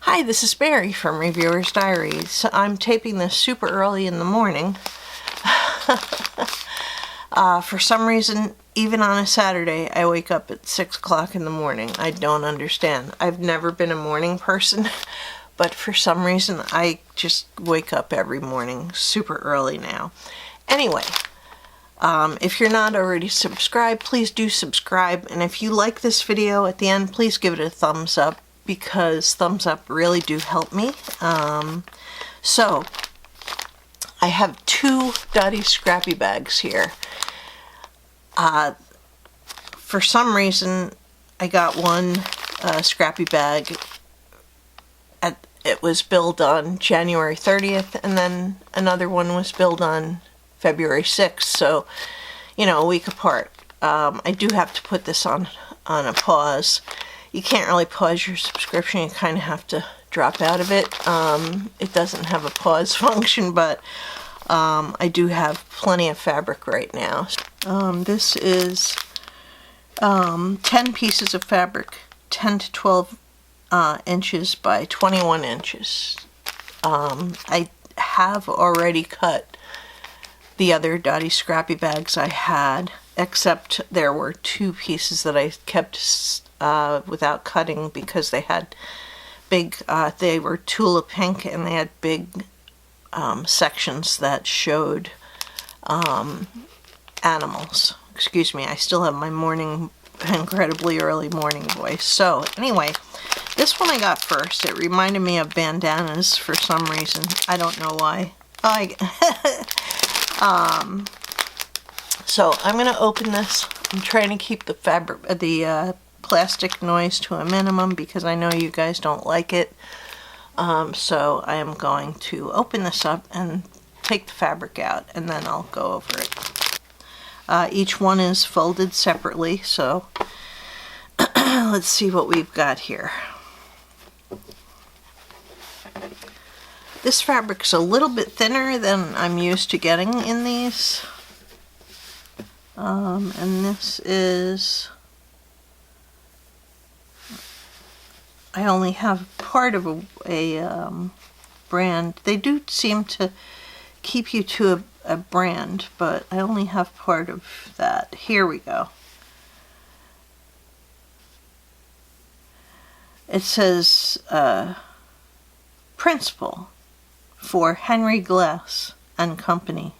Hi, this is Mary from Reviewer's Diaries. I'm taping this super early in the morning. For some reason, even on a Saturday, I wake up at 6 o'clock in the morning. I don't understand. I've never been a morning person, but for some reason, I just wake up every morning super early now. Anyway, if you're not already subscribed, please do subscribe. And if you like this video at the end, please give it a thumbs up, because thumbs up really do help me. So I have two Dottie Scrappy bags here. For some reason, I got one Scrappy bag. It was billed on January 30th, and then another one was billed on February 6th, so, you know, a week apart. I do have to put this on a pause. You can't really pause your subscription, you kind of have to drop out of it. It doesn't have a pause function, but I do have plenty of fabric right now. This is 10 pieces of fabric, 10 to 12 inches by 21 inches. I have already cut the other Dottie Scrappy bags I had, except there were two pieces that I kept without cutting because they had big, they were Tula Pink, and they had big sections that showed animals. Excuse me, I still have my morning, incredibly early morning voice. So anyway, this one I got first. It reminded me of bandanas for some reason. I don't know why. So I'm going to open this. I'm trying to keep the plastic noise to a minimum because I know you guys don't like it. So I am going to open this up and take the fabric out, and then I'll go over it. Each one is folded separately, so let's see what we've got here. This fabric's a little bit thinner than I'm used to getting in these. And this is, I only have part of a brand. They do seem to keep you to a brand, but I only have part of that. Here we go. It says Principal for Henry Glass and Company.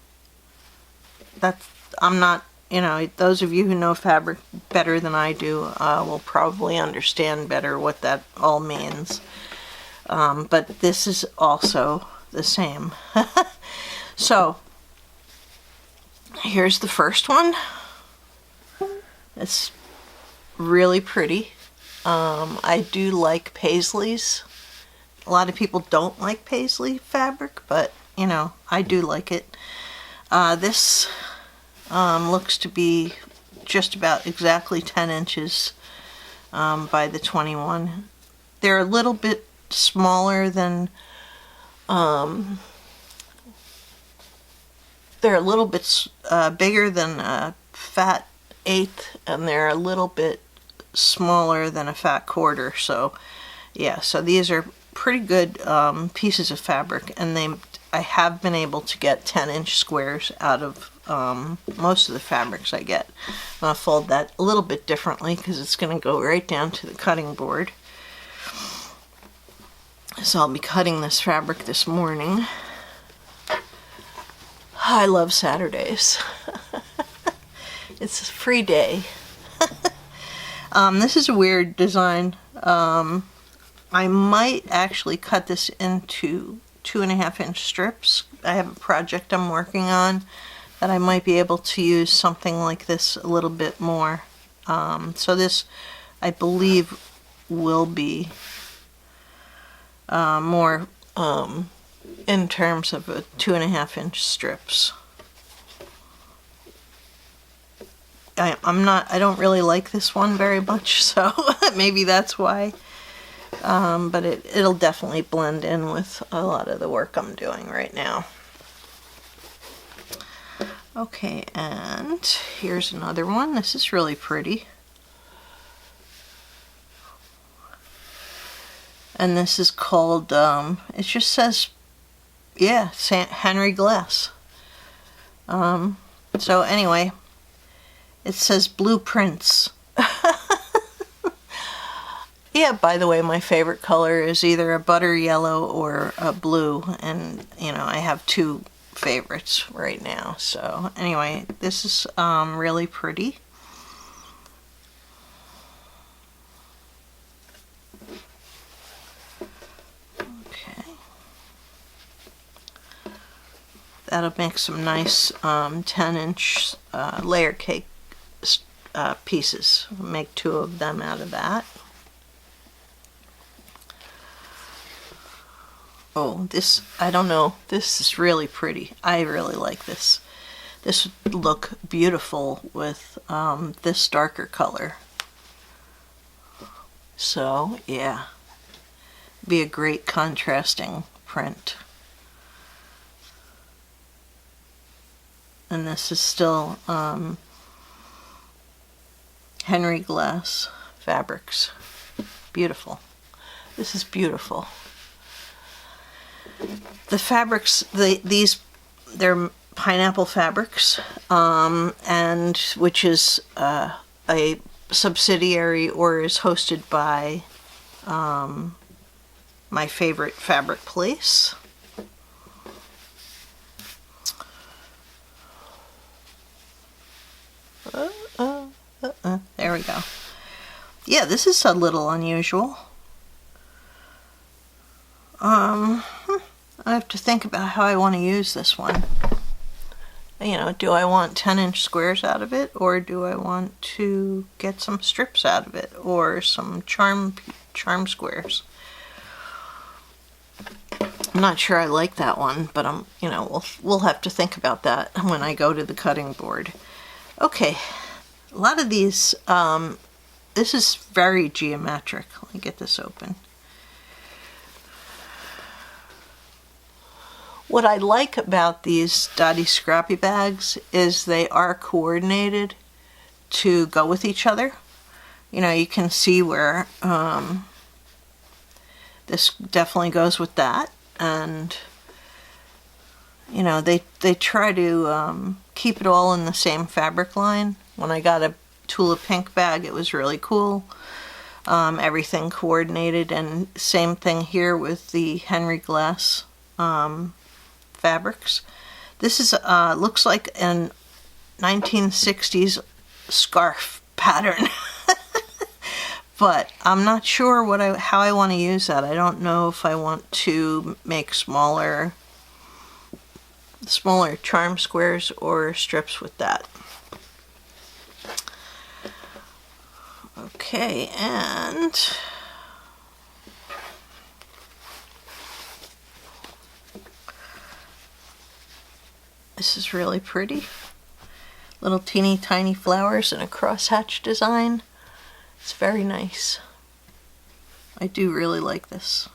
I'm not, you know, those of you who know fabric better than I do will probably understand better what that all means. But this is also the same. So, here's the first one. It's really pretty. I do like paisleys. A lot of people don't like paisley fabric, but, you know, I do like it. This looks to be just about exactly 10 inches by the 21. They're a little bit smaller than, they're a little bit bigger than a fat eighth, and they're a little bit smaller than a fat quarter. So yeah, so these are pretty good pieces of fabric, and I have been able to get 10-inch squares out of most of the fabrics I get. I'm going to fold that a little bit differently because it's going to go right down to the cutting board. So I'll be cutting this fabric this morning. I love Saturdays. It's a free day. This is a weird design. I might actually cut this into 2.5-inch strips. I have a project I'm working on that I might be able to use something like this a little bit more. So this, I believe, will be more in terms of a 2.5-inch strips. I don't really like this one very much, so maybe that's why. But it'll definitely blend in with a lot of the work I'm doing right now. Okay, and here's another one. This is really pretty. And this is called, it just says, yeah, St. Henry Glass. So anyway, it says blueprints. Yeah, by the way, my favorite color is either a butter yellow or a blue, and you know, I have two favorites right now. So anyway, this is really pretty. Okay. That'll make some nice 10-inch layer cake pieces. We'll make 2 of them out of that. Oh, this, I don't know, this is really pretty. I really like this. This would look beautiful with this darker color. So, yeah, be a great contrasting print. And this is still Henry Glass fabrics. Beautiful. This is beautiful. The fabrics, they're pineapple fabrics, and which is a subsidiary or is hosted by my favorite fabric place. There we go. Yeah, this is a little unusual. I have to think about how I want to use this one. You know, do I want 10-inch squares out of it, or do I want to get some strips out of it, or some charm squares? I'm not sure I like that one, but you know, we'll have to think about that when I go to the cutting board. Okay, a lot of these, this is very geometric. Let me get this open. What I like about these Dottie Scrappy bags is they are coordinated to go with each other. You know, you can see where this definitely goes with that, and you know, they try to keep it all in the same fabric line. When I got a Tula Pink bag, it was really cool. Everything coordinated, and same thing here with the Henry Glass fabrics. This is looks like an 1960s scarf pattern. But I'm not sure how I want to use that. I don't know if I want to make smaller charm squares or strips with that. Okay, and this is really pretty. Little teeny tiny flowers in a crosshatch design. It's very nice. I do really like this.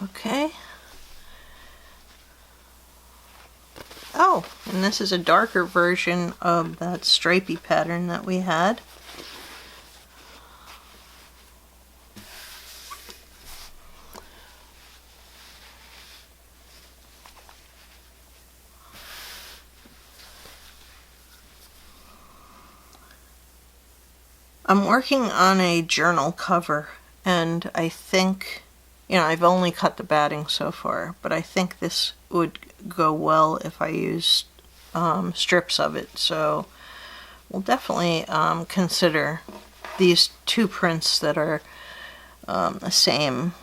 Okay. Oh, and this is a darker version of that stripy pattern that we had. I'm working on a journal cover, and I think, you know, I've only cut the batting so far, but I think this would go well if I used strips of it. So we'll definitely consider these 2 prints that are the same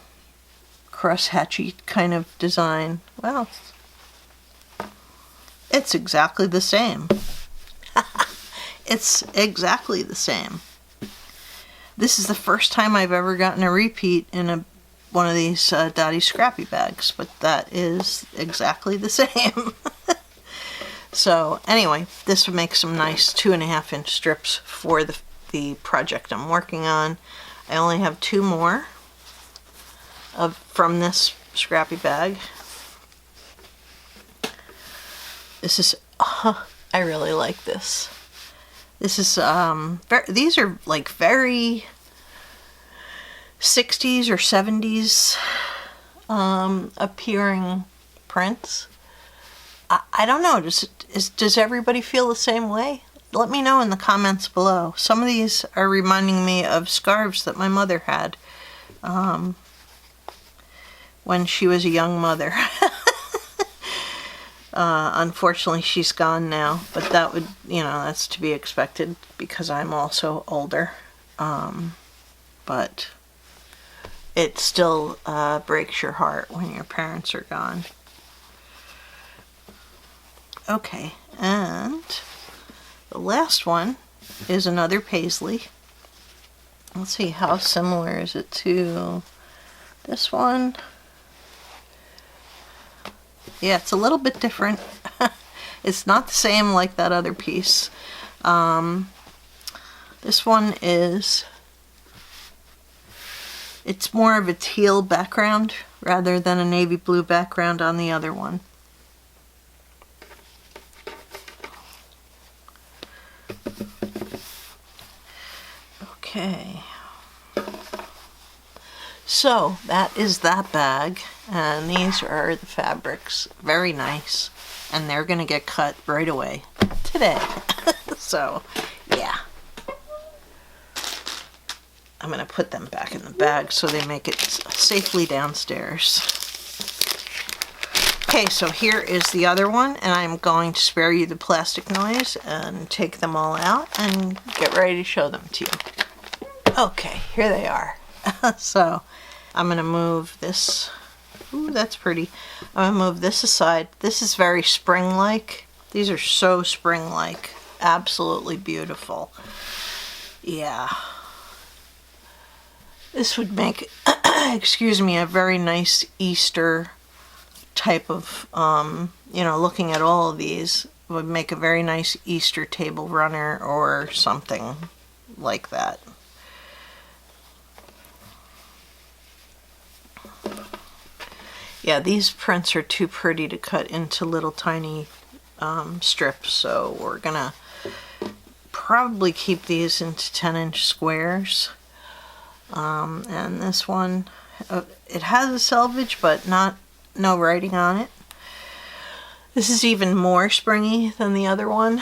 crosshatchy kind of design. Well, it's exactly the same. It's exactly the same. This is the first time I've ever gotten a repeat in one of these Dottie Scrappy bags, but that is exactly the same. So anyway, this would make some nice 2.5-inch strips for the project I'm working on. I only have 2 more from this Scrappy bag. This is, I really like this. This is, these are like very 60s or 70s appearing prints. I don't know, does everybody feel the same way? Let me know in the comments below. Some of these are reminding me of scarves that my mother had when she was a young mother. Unfortunately, she's gone now, but that would, you know, that's to be expected because I'm also older. But it still breaks your heart when your parents are gone. Okay, and the last one is another paisley. Let's see, how similar is it to this one? Yeah, it's a little bit different. It's not the same like that other piece. This one is, it's more of a teal background rather than a navy blue background on the other one. Okay. So that is that bag, and these are the fabrics. Very nice, and they're gonna get cut right away today. So yeah, I'm gonna put them back in the bag so they make it safely downstairs. Okay, so here is the other one, and I'm going to spare you the plastic noise and take them all out and get ready to show them to you. Okay, here they are. So I'm going to move this. Ooh, that's pretty. I'm going to move this aside. This is very spring-like. These are so spring-like. Absolutely beautiful. Yeah. This would make, excuse me, a very nice Easter type of, you know, looking at all of these would make a very nice Easter table runner or something like that. Yeah, these prints are too pretty to cut into little tiny strips, so we're gonna probably keep these into 10-inch squares. And this one, it has a selvage, but no writing on it. This is even more springy than the other one.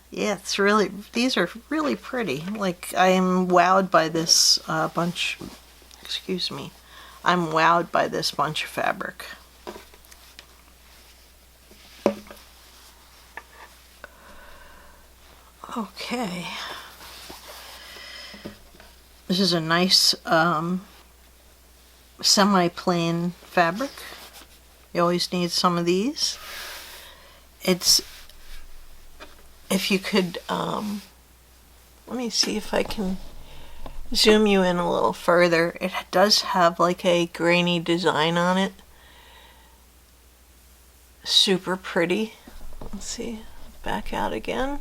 Yeah, it's really, these are really pretty. Like, I am wowed by this bunch, excuse me. I'm wowed by this bunch of fabric. Okay. This is a nice semi-plain fabric. You always need some of these. It's, if you could, let me see if I can zoom you in a little further. It does have like a grainy design on it. Super pretty. Let's see, back out again.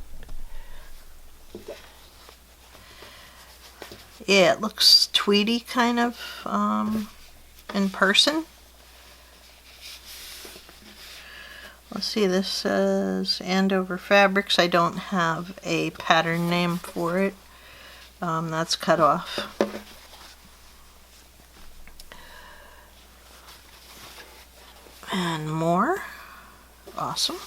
Yeah, it looks tweedy kind of in person. Let's see, this says Andover Fabrics. I don't have a pattern name for it. That's cut off. And more. Awesome.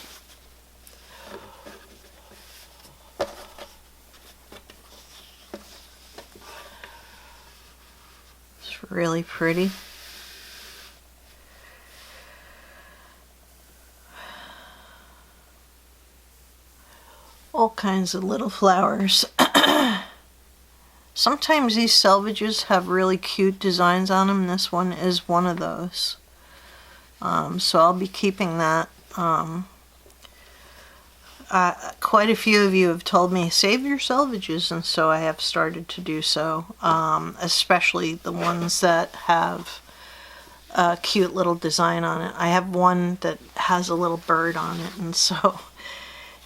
It's really pretty. All kinds of little flowers. Sometimes these selvages have really cute designs on them. This one is one of those. So I'll be keeping that. Quite a few of you have told me, save your selvages, and so I have started to do so. Especially the ones that have a cute little design on it. I have one that has a little bird on it, and so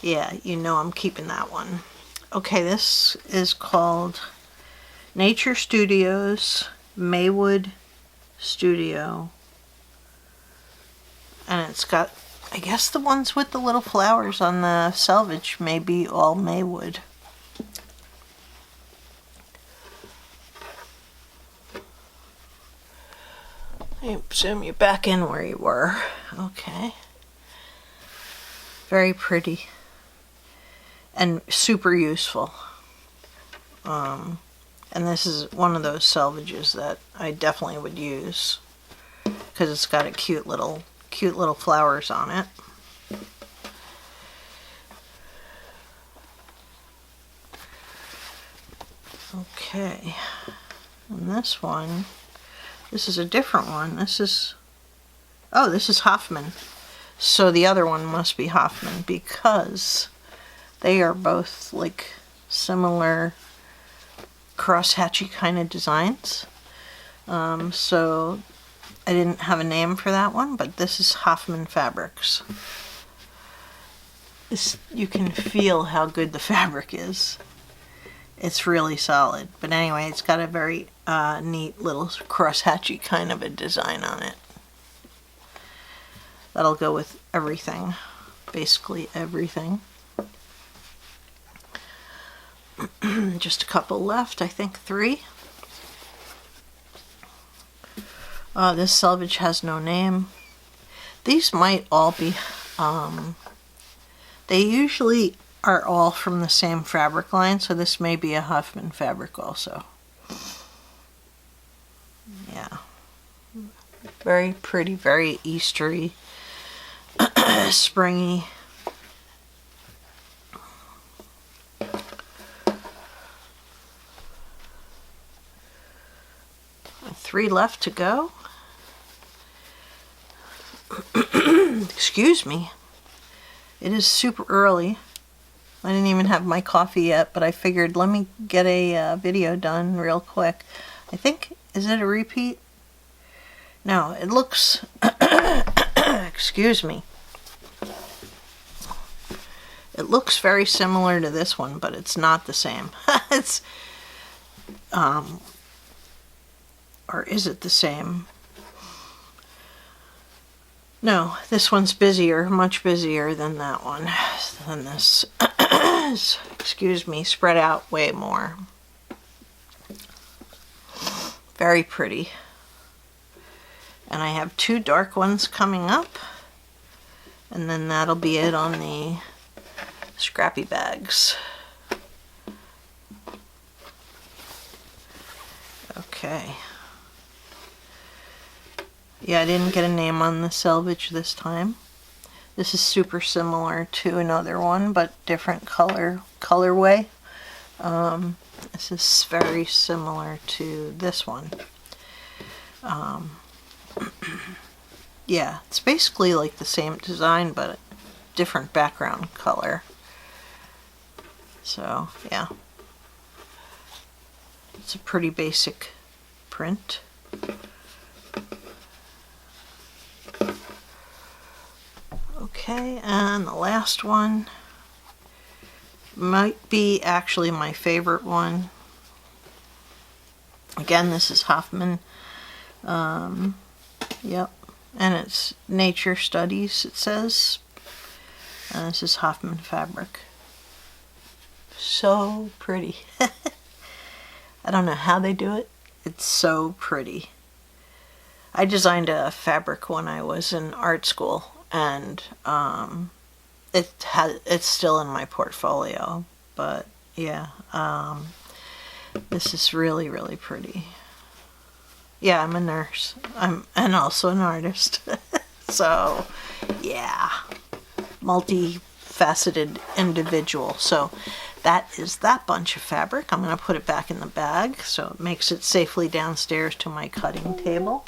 yeah, you know I'm keeping that one. Okay, this is called Nature Studios Maywood Studio, and it's got I guess the ones with the little flowers on the selvage may be all maywood. Zoom you back in where you were. Okay. Very pretty. And super useful. And this is one of those selvages that I definitely would use because it's got a cute little flowers on it. Okay, and this one, this is a different one. This is, oh, this is Hoffman. So the other one must be Hoffman because they are both like similar crosshatchy kind of designs. So I didn't have a name for that one, but this is Hoffman Fabrics. You can feel how good the fabric is. It's really solid. But anyway, it's got a very neat little crosshatchy kind of a design on it. That'll go with everything. Basically everything. Just a couple left, I think 3. This selvage has no name. These might all be, they usually are all from the same fabric line, so this may be a Hoffman fabric also. Yeah. Very pretty, very Eastery, springy. 3 left to go. Excuse me. It is super early. I didn't even have my coffee yet, but I figured let me get a video done real quick. I think, is it a repeat? No, it looks, excuse me. It looks very similar to this one, but it's not the same. It's, or is it the same? No, this one's busier, much busier than that one, than this. Excuse me, spread out way more. Very pretty. And I have 2 dark ones coming up, and then that'll be it on the Scrappy bags. Okay. Yeah, I didn't get a name on the selvage this time. This is super similar to another one, but different colorway. This is very similar to this one. Yeah, it's basically like the same design, but different background color. So, yeah. It's a pretty basic print. Okay, and the last one might be actually my favorite one. Again, this is Hoffman. Yep, and it's Nature Studies, it says. And this is Hoffman fabric. So pretty. I don't know how they do it. It's so pretty. I designed a fabric when I was in art school, and it's still in my portfolio. But yeah, this is really, really pretty. Yeah, I'm a nurse. and also an artist. So yeah, multifaceted individual. So that is that bunch of fabric. I'm going to put it back in the bag so it makes it safely downstairs to my cutting table.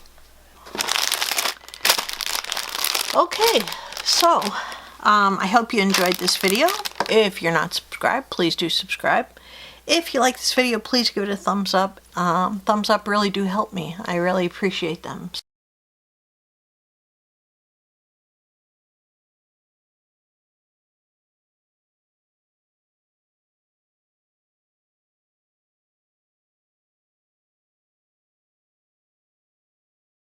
Okay, so I hope you enjoyed this video. If you're not subscribed, please do subscribe. If you like this video, please give it a thumbs up. Thumbs up really do help me. I really appreciate them.